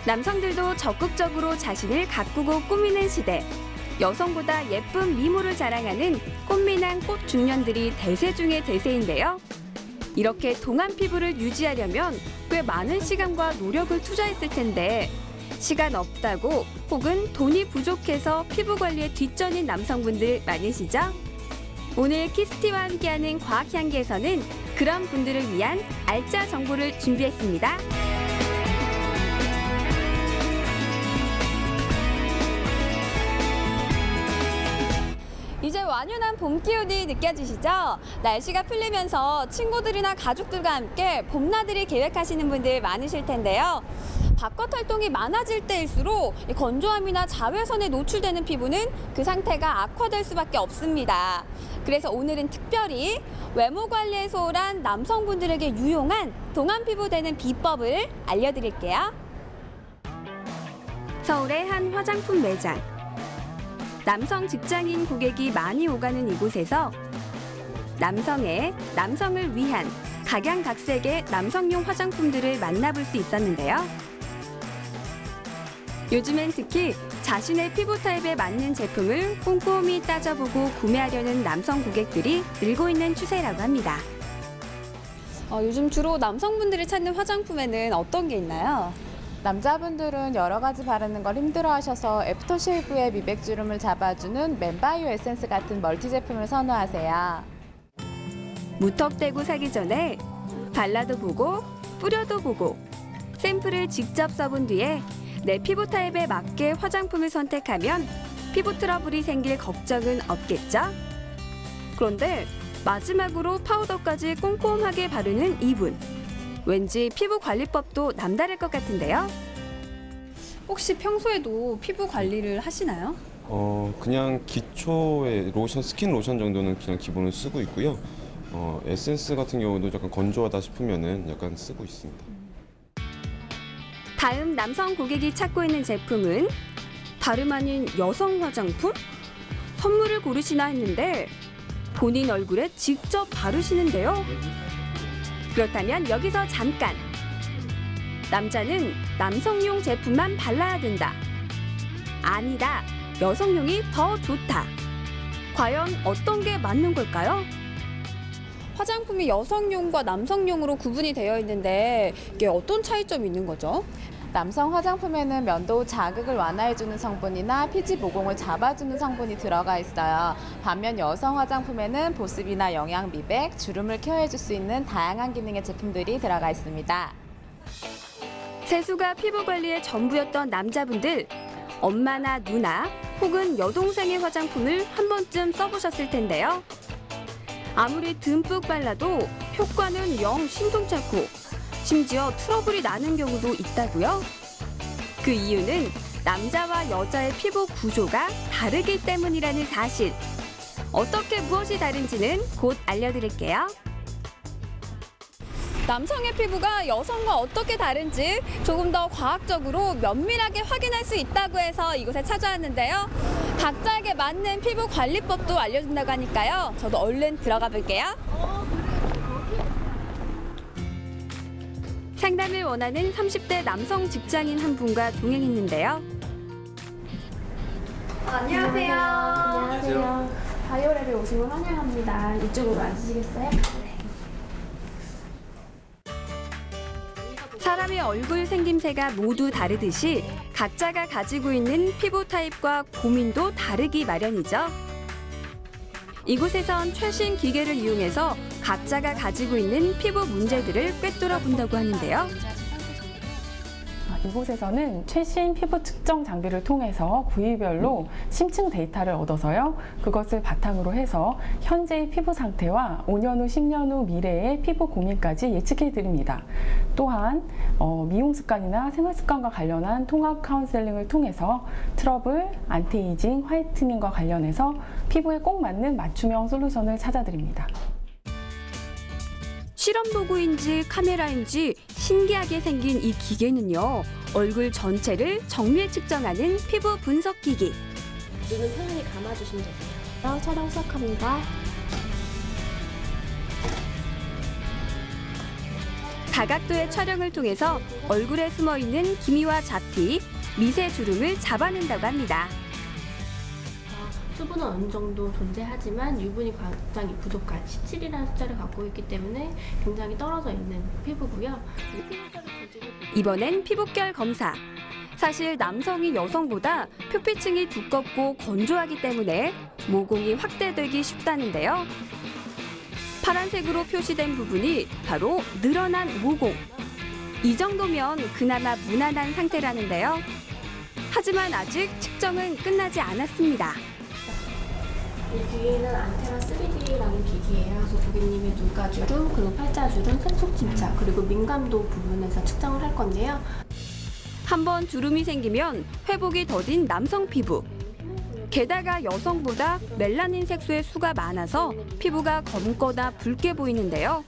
남성들도 적극적으로 자신을 가꾸고 꾸미는 시대. 여성보다 예쁜 미모를 자랑하는 꽃미남 꽃 중년들이 대세 중의 대세인데요. 이렇게 동안 피부를 유지하려면 꽤 많은 시간과 노력을 투자했을 텐데 시간 없다고 혹은 돈이 부족해서 피부 관리에 뒷전인 남성분들 많으시죠? 오늘 키스티와 함께하는 과학향기에서는 그런 분들을 위한 알짜 정보를 준비했습니다. 이제 완연한 봄 기운이 느껴지시죠? 날씨가 풀리면서 친구들이나 가족들과 함께 봄나들이 계획하시는 분들 많으실 텐데요. 바깥 활동이 많아질 때일수록 건조함이나 자외선에 노출되는 피부는 그 상태가 악화될 수밖에 없습니다. 그래서 오늘은 특별히 외모 관리에 소홀한 남성분들에게 유용한 동안 피부 되는 비법을 알려드릴게요. 서울의 한 화장품 매장. 남성 직장인 고객이 많이 오가는 이곳에서 남성을 위한 각양각색의 남성용 화장품들을 만나볼 수 있었는데요. 요즘엔 특히 자신의 피부 타입에 맞는 제품을 꼼꼼히 따져보고 구매하려는 남성 고객들이 늘고 있는 추세라고 합니다. 요즘 주로 남성분들이 찾는 화장품에는 어떤 게 있나요? 남자분들은 여러 가지 바르는 걸 힘들어하셔서 애프터쉐이브의 미백주름을 잡아주는 맨바이오 에센스 같은 멀티 제품을 선호하세요. 무턱대고 사기 전에 발라도 보고 뿌려도 보고 샘플을 직접 써본 뒤에 내 피부 타입에 맞게 화장품을 선택하면 피부 트러블이 생길 걱정은 없겠죠? 그런데 마지막으로 파우더까지 꼼꼼하게 바르는 이분. 왠지 피부 관리법도 남다를 것 같은데요. 혹시 평소에도 피부 관리를 하시나요? 그냥 기초의 로션, 스킨 로션 정도는 그냥 기본을 쓰고 있고요. 에센스 같은 경우도 약간 건조하다 싶으면은 약간 쓰고 있습니다. 다음 남성 고객이 찾고 있는 제품은 다름 아닌 여성 화장품? 선물을 고르시나 했는데 본인 얼굴에 직접 바르시는데요. 그렇다면 여기서 잠깐. 남자는 남성용 제품만 발라야 된다. 아니다. 여성용이 더 좋다. 과연 어떤 게 맞는 걸까요? 화장품이 여성용과 남성용으로 구분이 되어 있는데 이게 어떤 차이점이 있는 거죠? 남성 화장품에는 면도 자극을 완화해주는 성분이나 피지 모공을 잡아주는 성분이 들어가 있어요. 반면 여성 화장품에는 보습이나 영양 미백, 주름을 케어해줄 수 있는 다양한 기능의 제품들이 들어가 있습니다. 세수가 피부 관리의 전부였던 남자분들, 엄마나 누나 혹은 여동생의 화장품을 한 번쯤 써보셨을 텐데요. 아무리 듬뿍 발라도 효과는 영 신통치 않고 심지어 트러블이 나는 경우도 있다고요? 그 이유는 남자와 여자의 피부 구조가 다르기 때문이라는 사실. 어떻게 무엇이 다른지는 곧 알려드릴게요. 남성의 피부가 여성과 어떻게 다른지 조금 더 과학적으로 면밀하게 확인할 수 있다고 해서 이곳에 찾아왔는데요. 각자에게 맞는 피부 관리법도 알려준다고 하니까요. 저도 얼른 들어가 볼게요. 상담을 원하는 30대 남성 직장인 한 분과 동행했는데요. 안녕하세요. 안녕하세요. 바이오랩에 오신 걸 환영합니다. 이쪽으로 앉으시겠어요? 사람의 얼굴 생김새가 모두 다르듯이 각자가 가지고 있는 피부 타입과 고민도 다르기 마련이죠. 이곳에선 최신 기계를 이용해서 각자가 가지고 있는 피부 문제들을 꿰뚫어 본다고 하는데요. 이곳에서는 최신 피부 측정 장비를 통해서 부위별로 심층 데이터를 얻어서요. 그것을 바탕으로 해서 현재의 피부 상태와 5년 후, 10년 후 미래의 피부 고민까지 예측해 드립니다. 또한 미용 습관이나 생활 습관과 관련한 통합 카운셀링을 통해서 트러블, 안티에이징, 화이트닝과 관련해서 피부에 꼭 맞는 맞춤형 솔루션을 찾아드립니다. 실험 도구인지 카메라인지 신기하게 생긴 이 기계는요. 얼굴 전체를 정밀 측정하는 피부 분석 기기. 눈은 편안히 감아주시면 되세요. 촬영 시작합니다. 다각도의 촬영을 통해서 얼굴에 숨어있는 기미와 잡티, 미세 주름을 잡아낸다고 합니다. 수분은 어느 정도 존재하지만 유분이 굉장히 부족한 17이라는 숫자를 갖고 있기 때문에 굉장히 떨어져 있는 피부고요. 이번엔 피부결 검사. 사실 남성이 여성보다 표피층이 두껍고 건조하기 때문에 모공이 확대되기 쉽다는데요. 파란색으로 표시된 부분이 바로 늘어난 모공. 이 정도면 그나마 무난한 상태라는데요. 하지만 아직 측정은 끝나지 않았습니다. 이 기기는 안테라 3D라는 기기예요. 그래서 고객님의 눈가주름, 그리고 팔자주름, 손톱 침착, 그리고 민감도 부분에서 측정을 할 건데요. 한번 주름이 생기면 회복이 더딘 남성 피부. 게다가 여성보다 멜라닌 색소의 수가 많아서 피부가 검거나 붉게 보이는데요.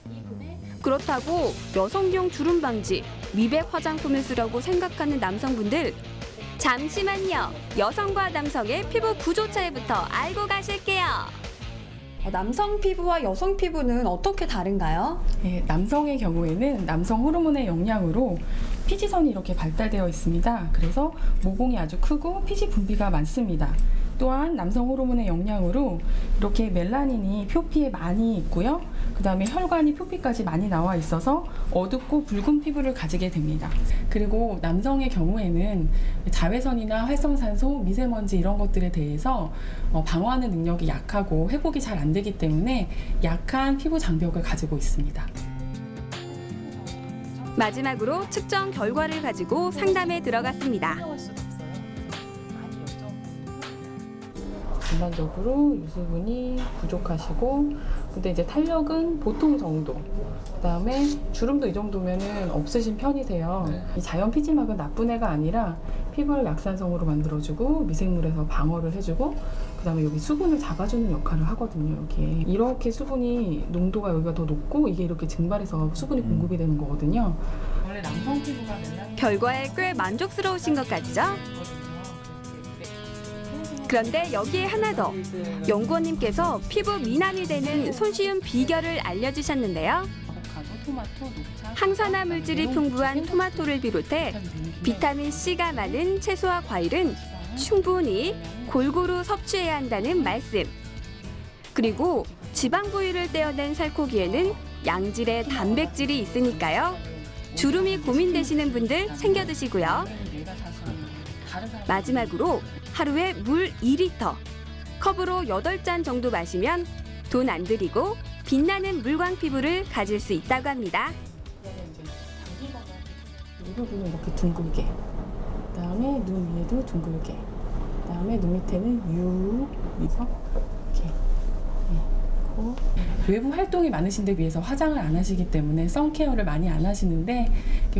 그렇다고 여성용 주름 방지, 미백 화장품을 쓰라고 생각하는 남성분들, 잠시만요. 여성과 남성의 피부 구조 차이부터 알고 가실게요. 남성 피부와 여성 피부는 어떻게 다른가요? 예, 남성의 경우에는 남성 호르몬의 영향으로 피지선이 이렇게 발달되어 있습니다. 그래서 모공이 아주 크고 피지 분비가 많습니다. 또한 남성 호르몬의 영향으로 이렇게 멜라닌이 표피에 많이 있고요. 그 다음에 혈관이 표피까지 많이 나와 있어서 어둡고 붉은 피부를 가지게 됩니다. 그리고 남성의 경우에는 자외선이나 활성산소, 미세먼지 이런 것들에 대해서 방어하는 능력이 약하고 회복이 잘 안 되기 때문에 약한 피부 장벽을 가지고 있습니다. 마지막으로 측정 결과를 가지고 상담에 들어갔습니다. 전반적으로 유수분이 부족하시고, 근데 이제 탄력은 보통 정도. 그다음에 주름도 이 정도면은 없으신 편이세요. 이 자연 피지막은 나쁜 애가 아니라 피부를 약산성으로 만들어주고 미생물에서 방어를 해주고, 그다음에 여기 수분을 잡아주는 역할을 하거든요. 여기에 이렇게 수분이 농도가 여기가 더 높고 이게 이렇게 증발해서 수분이 공급이 되는 거거든요. 원래 남성 피부가 결과에 꽤 만족스러우신 것 같죠? 그런데 여기에 하나 더. 연구원님께서 피부 미남이 되는 손쉬운 비결을 알려주셨는데요. 항산화 물질이 풍부한 토마토를 비롯해 비타민C가 많은 채소와 과일은 충분히 골고루 섭취해야 한다는 말씀. 그리고 지방 부위를 떼어낸 살코기에는 양질의 단백질이 있으니까요. 주름이 고민되시는 분들 챙겨 드시고요. 마지막으로 하루에 물 2리터, 컵으로 8잔 정도 마시면 돈 안 들이고 빛나는 물광 피부를 가질 수 있다고 합니다. 이 부분은 이렇게 둥글게, 그다음에 눈 위에도 둥글게, 그다음에 눈 밑에는 U 이렇게. 외부 활동이 많으신데 비해서 화장을 안 하시기 때문에 선케어를 많이 안 하시는데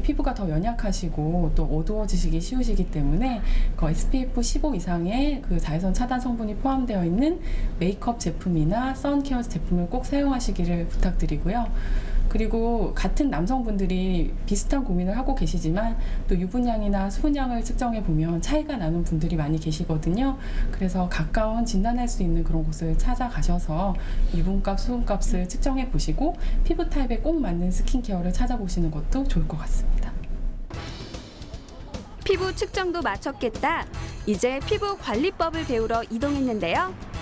피부가 더 연약하시고 또 어두워지시기 쉬우시기 때문에 그 SPF 15 이상의 그 자외선 차단 성분이 포함되어 있는 메이크업 제품이나 선케어 제품을 꼭 사용하시기를 부탁드리고요. 그리고 같은 남성분들이 비슷한 고민을 하고 계시지만 또 유분량이나 수분량을 측정해 보면 차이가 나는 분들이 많이 계시거든요. 그래서 가까운 진단할 수 있는 그런 곳을 찾아가셔서 유분값, 수분값을 측정해 보시고 피부 타입에 꼭 맞는 스킨케어를 찾아보시는 것도 좋을 것 같습니다. 피부 측정도 마쳤겠다. 이제 피부 관리법을 배우러 이동했는데요.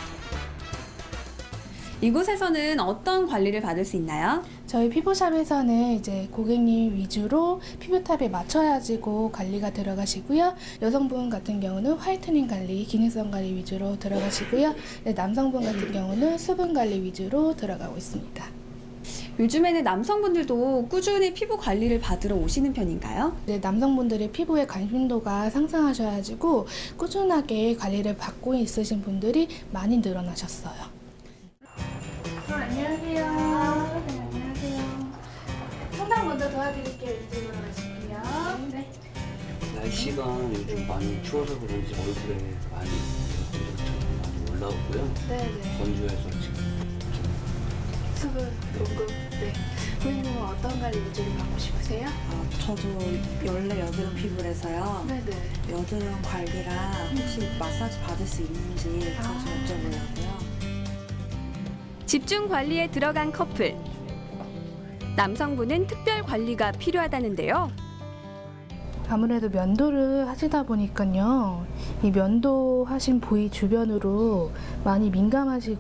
이곳에서는 어떤 관리를 받을 수 있나요? 저희 피부샵에서는 이제 고객님 위주로 피부 타입에 맞춰야지고 관리가 들어가시고요. 여성분 같은 경우는 화이트닝 관리, 기능성 관리 위주로 들어가시고요. 네, 남성분 같은 경우는 수분 관리 위주로 들어가고 있습니다. 요즘에는 남성분들도 꾸준히 피부 관리를 받으러 오시는 편인가요? 네, 남성분들의 피부에 관심도가 상승하셔가지고 꾸준하게 관리를 받고 있으신 분들이 많이 늘어나셨어요. 안녕하세요. 네, 안녕하세요. 상담 먼저 도와드릴게요. 이쪽으로 가실게요. 네. 날씨가 요즘 많이 추워서 그런지 얼굴에 많이 건조증이 많이 올라오고요. 네네. 건조해서 지금 수분, 공급. 네. 고객님은 어떤 관리 위주로 받고 싶으세요? 저도 원래 여드름 피부라서요. 네네. 여드름 관리랑 혹시 마사지 받을 수 있는지 그래서 여쭤보려고요. 집중 관리에 들어간 커플. 남성분은 특별 관리가 필요하다는데요. 아무래도 면도를 하시다 보니까요. 이 면도하신 부위 주변으로 많이 민감해서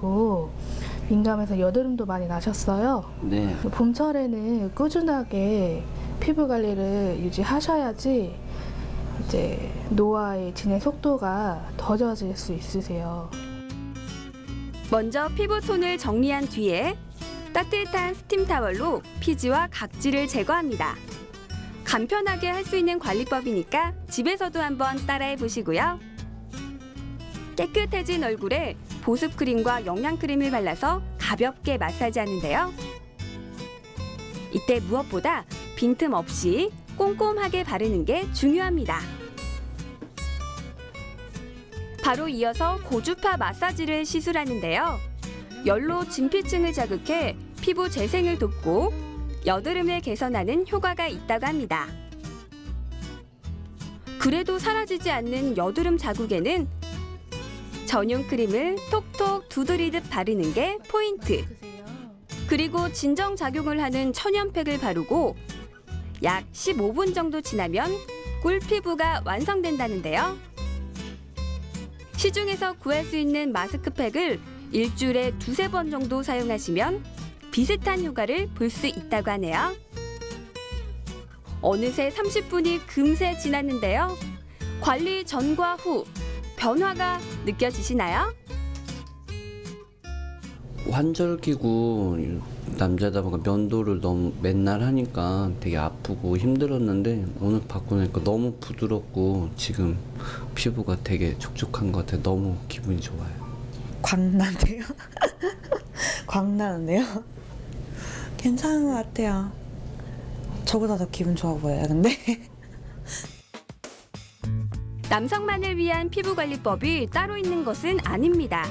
여드름도 많이 나셨어요. 네. 봄철에는 꾸준하게 피부 관리를 유지하셔야지 이제 노화의 진행 속도가 더뎌질 수 있으세요. 먼저 피부톤을 정리한 뒤에 따뜻한 스팀 타월로 피지와 각질을 제거합니다. 간편하게 할 수 있는 관리법이니까 집에서도 한번 따라해 보시고요. 깨끗해진 얼굴에 보습 크림과 영양 크림을 발라서 가볍게 마사지하는데요. 이때 무엇보다 빈틈 없이 꼼꼼하게 바르는 게 중요합니다. 바로 이어서 고주파 마사지를 시술하는데요. 열로 진피층을 자극해 피부 재생을 돕고 여드름을 개선하는 효과가 있다고 합니다. 그래도 사라지지 않는 여드름 자국에는 전용 크림을 톡톡 두드리듯 바르는 게 포인트. 그리고 진정작용을 하는 천연팩을 바르고 약 15분 정도 지나면 꿀피부가 완성된다는데요. 시중에서 구할 수 있는 마스크팩을 일주일에 2-3번 정도 사용하시면 비슷한 효과를 볼 수 있다고 하네요. 어느새 30분이 금세 지났는데요. 관리 전과 후 변화가 느껴지시나요? 환절기고 남자다 보니까 면도를 너무 맨날 하니까 되게 아프고 힘들었는데 오늘 받고 나니까 너무 부드럽고 지금 피부가 되게 촉촉한 것 같아요. 너무 기분이 좋아요. 광나네요. 광나는데요. 괜찮은 것 같아요. 저보다 더 기분 좋아 보여요, 근데. 남성만을 위한 피부관리법이 따로 있는 것은 아닙니다.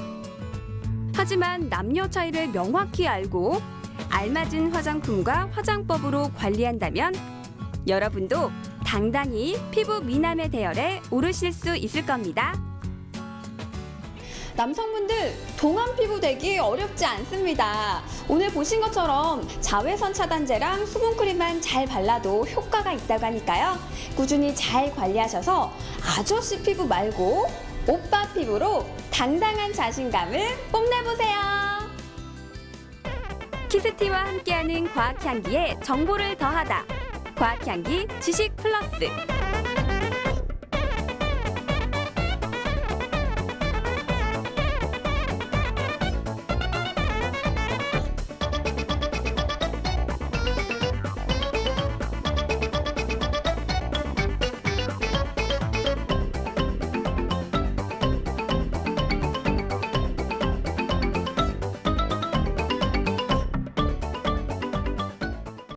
하지만 남녀 차이를 명확히 알고 알맞은 화장품과 화장법으로 관리한다면 여러분도 당당히 피부 미남의 대열에 오르실 수 있을 겁니다. 남성분들 동안 피부 되기 어렵지 않습니다. 오늘 보신 것처럼 자외선 차단제랑 수분크림만 잘 발라도 효과가 있다고 하니까요. 꾸준히 잘 관리하셔서 아저씨 피부 말고 오빠 피부로 당당한 자신감을 뽐내보세요. 키스티와 함께하는 과학향기에 정보를 더하다. 과학향기 지식 플러스.